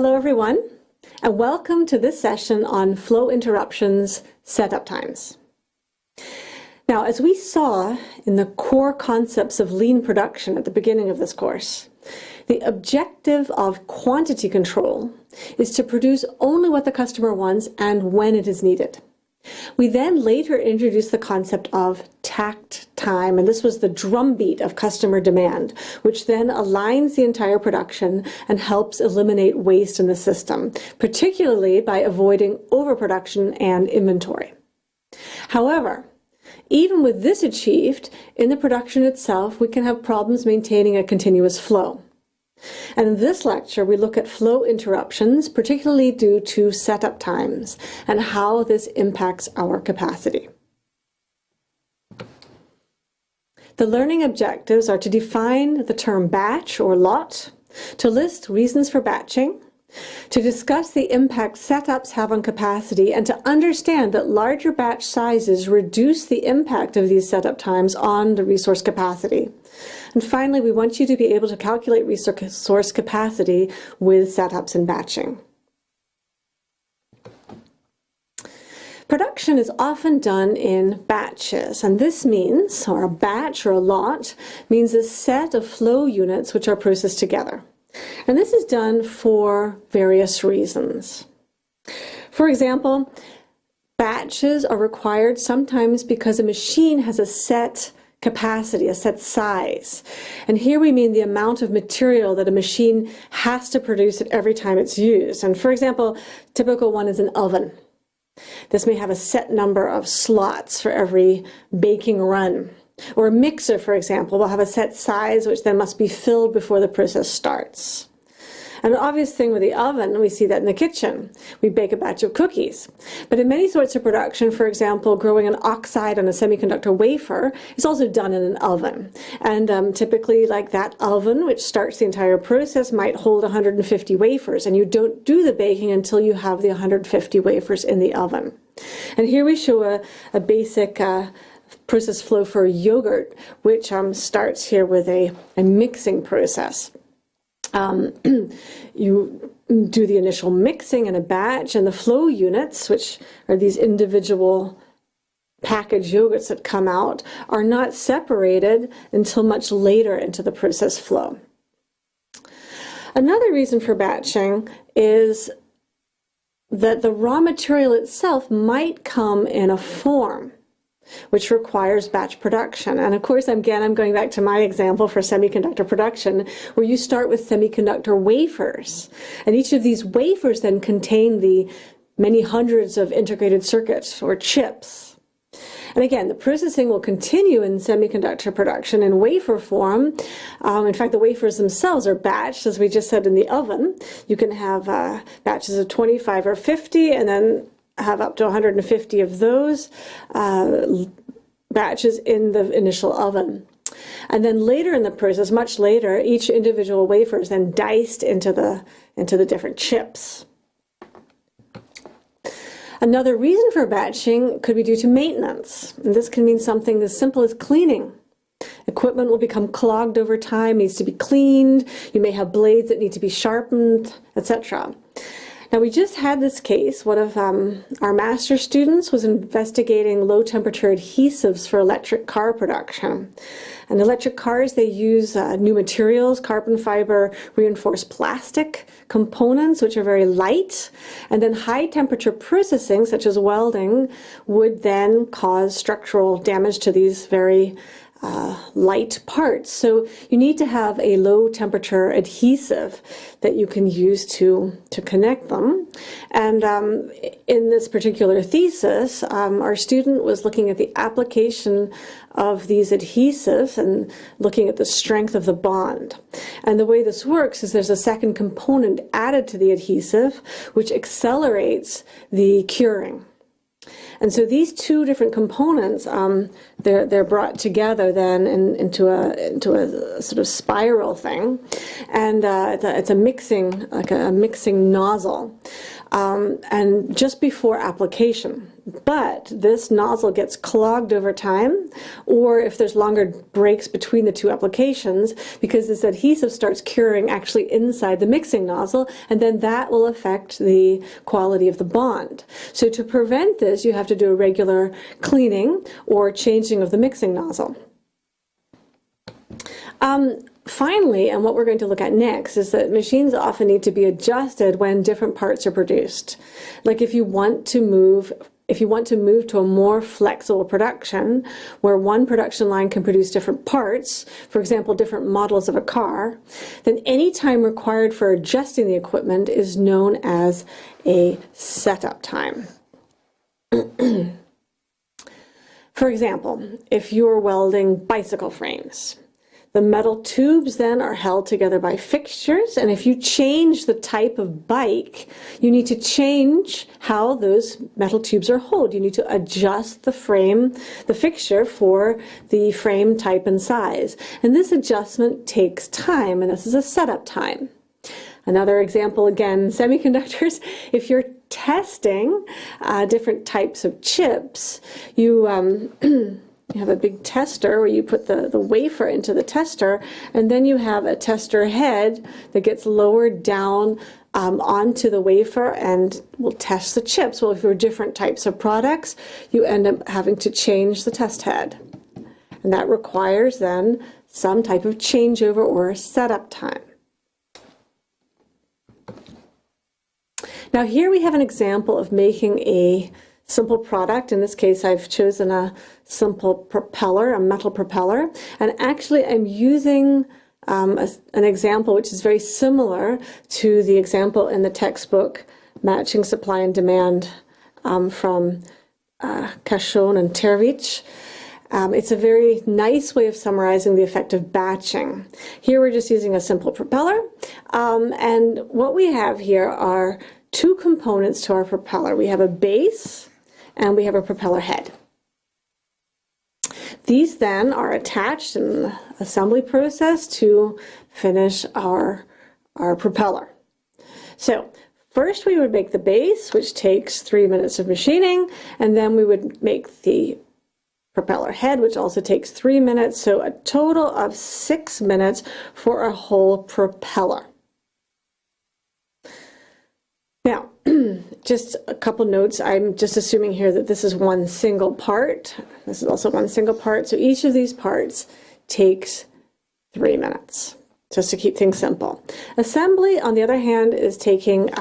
Hello everyone, and welcome to this session on flow interruptions setup times. Now, as we saw in the core concepts of lean production at the beginning of this course, the objective of quantity control is to produce only what the customer wants and when it is needed. We then later introduced the concept of takt time, and this was the drumbeat of customer demand, which then aligns the entire production and helps eliminate waste in the system, particularly by avoiding overproduction and inventory. However, even with this achieved, in the production itself, we can have problems maintaining a continuous flow. And in this lecture, we look at flow interruptions, particularly due to setup times, and how this impacts our capacity. The learning objectives are to define the term batch or lot, to list reasons for batching, to discuss the impact setups have on capacity, and to understand that larger batch sizes reduce the impact of these setup times on the resource capacity. And finally, we want you to be able to calculate resource capacity with setups and batching. Production is often done in batches, and this means, or a batch or a lot, means a set of flow units which are processed together. And this is done for various reasons. For example, batches are required sometimes because a machine has a set capacity, a set size. And here we mean the amount of material that a machine has to produce at every time it's used. And for example, typical one is an oven. This may have a set number of slots for every baking run. Or a mixer, for example, will have a set size which then must be filled before the process starts. And an obvious thing with the oven, we see that in the kitchen. We bake a batch of cookies. But in many sorts of production, for example, growing an oxide on a semiconductor wafer is also done in an oven. And typically, like that oven, which starts the entire process, might hold 150 wafers. And you don't do the baking until you have the 150 wafers in the oven. And here we show a basic process flow for yogurt, which starts here with a mixing process. You do the initial mixing in a batch, and the flow units, which are these individual packaged yogurts that come out, are not separated until much later into the process flow. Another reason for batching is that the raw material itself might come in a form which requires batch production. And of course, again, I'm going back to my example for semiconductor production, where you start with semiconductor wafers. And each of these wafers then contain the many hundreds of integrated circuits or chips. And again, the processing will continue in semiconductor production in wafer form. In fact, the wafers themselves are batched, as we just said in the oven. You can have batches of 25 or 50, and then have up to 150 of those batches in the initial oven. And then later in the process, much later, each individual wafer is then diced into the different chips. Another reason for batching could be due to maintenance. And this can mean something as simple as cleaning. Equipment will become clogged over time, needs to be cleaned. You may have blades that need to be sharpened, etc. Now, we just had this case. One of our master students was investigating low-temperature adhesives for electric car production. And electric cars, they use new materials, carbon fiber reinforced plastic components, which are very light. And then high-temperature processing, such as welding, would then cause structural damage to these very light parts. So you need to have a low temperature adhesive that you can use to connect them. And in this particular thesis, our student was looking at the application of these adhesives and looking at the strength of the bond. And the way this works is there's a second component added to the adhesive which accelerates the curing. And so these two different components, they're brought together then into a sort of spiral thing, and it's a mixing, like a mixing nozzle. and just before application. But this nozzle gets clogged over time, or if there's longer breaks between the two applications, because this adhesive starts curing actually inside the mixing nozzle, and then that will affect the quality of the bond. So to prevent this, you have to do a regular cleaning or changing of the mixing nozzle. Finally, and what we're going to look at next, is that machines often need to be adjusted when different parts are produced. Like if you want to move to a more flexible production, where one production line can produce different parts, for example, different models of a car, then any time required for adjusting the equipment is known as a setup time. For example, if you're welding bicycle frames, the metal tubes then are held together by fixtures, and if you change the type of bike, you need to change how those metal tubes are held. You need to adjust the frame, the fixture, for the frame type and size. And this adjustment takes time, and this is a setup time. Another example, again, semiconductors. If you're testing different types of chips, you have a big tester where you put the wafer into the tester, and then you have a tester head that gets lowered down onto the wafer and will test the chips. Well, if you're different types of products, you end up having to change the test head. And that requires then some type of changeover or setup time. Now here we have an example of making a simple product. In this case, I've chosen a simple propeller, a metal propeller, and actually I'm using an example which is very similar to the example in the textbook, Matching Supply and Demand, from Cachon and Tervich. It's a very nice way of summarizing the effect of batching. Here we're just using a simple propeller, and what we have here are two components to our propeller. We have a base and we have a propeller head. These then are attached in the assembly process to finish our propeller. So first we would make the base, which takes 3 minutes of machining, and then we would make the propeller head, which also takes 3 minutes, so a total of 6 minutes for a whole propeller. Now, just a couple notes. I'm just assuming here that this is one single part. This is also one single part. So each of these parts takes 3 minutes, just to keep things simple. Assembly, on the other hand, is taking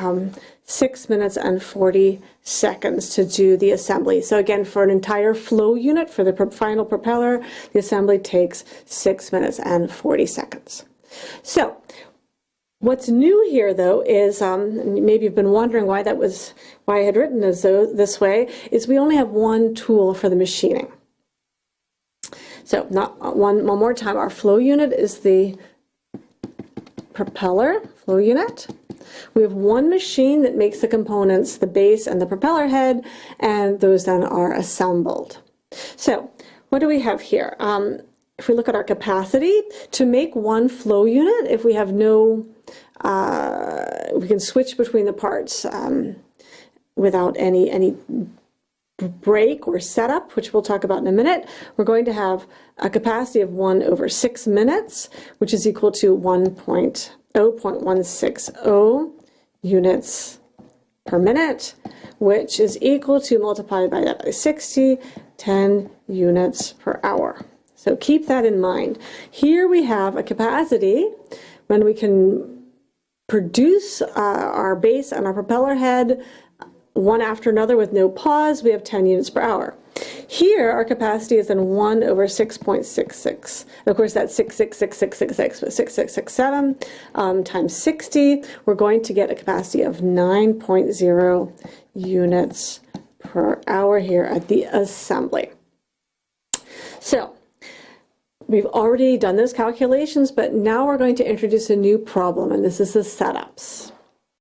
6 minutes and 40 seconds to do the assembly. So again, for an entire flow unit, for the final propeller, the assembly takes 6 minutes and 40 seconds. So what's new here, though, is maybe you've been wondering why I had written this way, is we only have one tool for the machining. So one more time, our flow unit is the propeller flow unit. We have one machine that makes the components, the base and the propeller head, and those then are assembled. So what do we have here? If we look at our capacity, to make one flow unit, if we have we can switch between the parts without any break or setup, which we'll talk about in a minute. We're going to have a capacity of 1/6 minutes, which is equal to 0.160 units per minute, which is equal to, multiplied by that by 60, 10 units per hour. So keep that in mind. Here we have a capacity when we can produce our base and our propeller head one after another with no pause. We have 10 units per hour. Here our capacity is then 1/6.66. Of course that's 66666, but 6667 times 60, we're going to get a capacity of 9.0 units per hour here at the assembly. So we've already done those calculations, but now we're going to introduce a new problem, and this is the setups.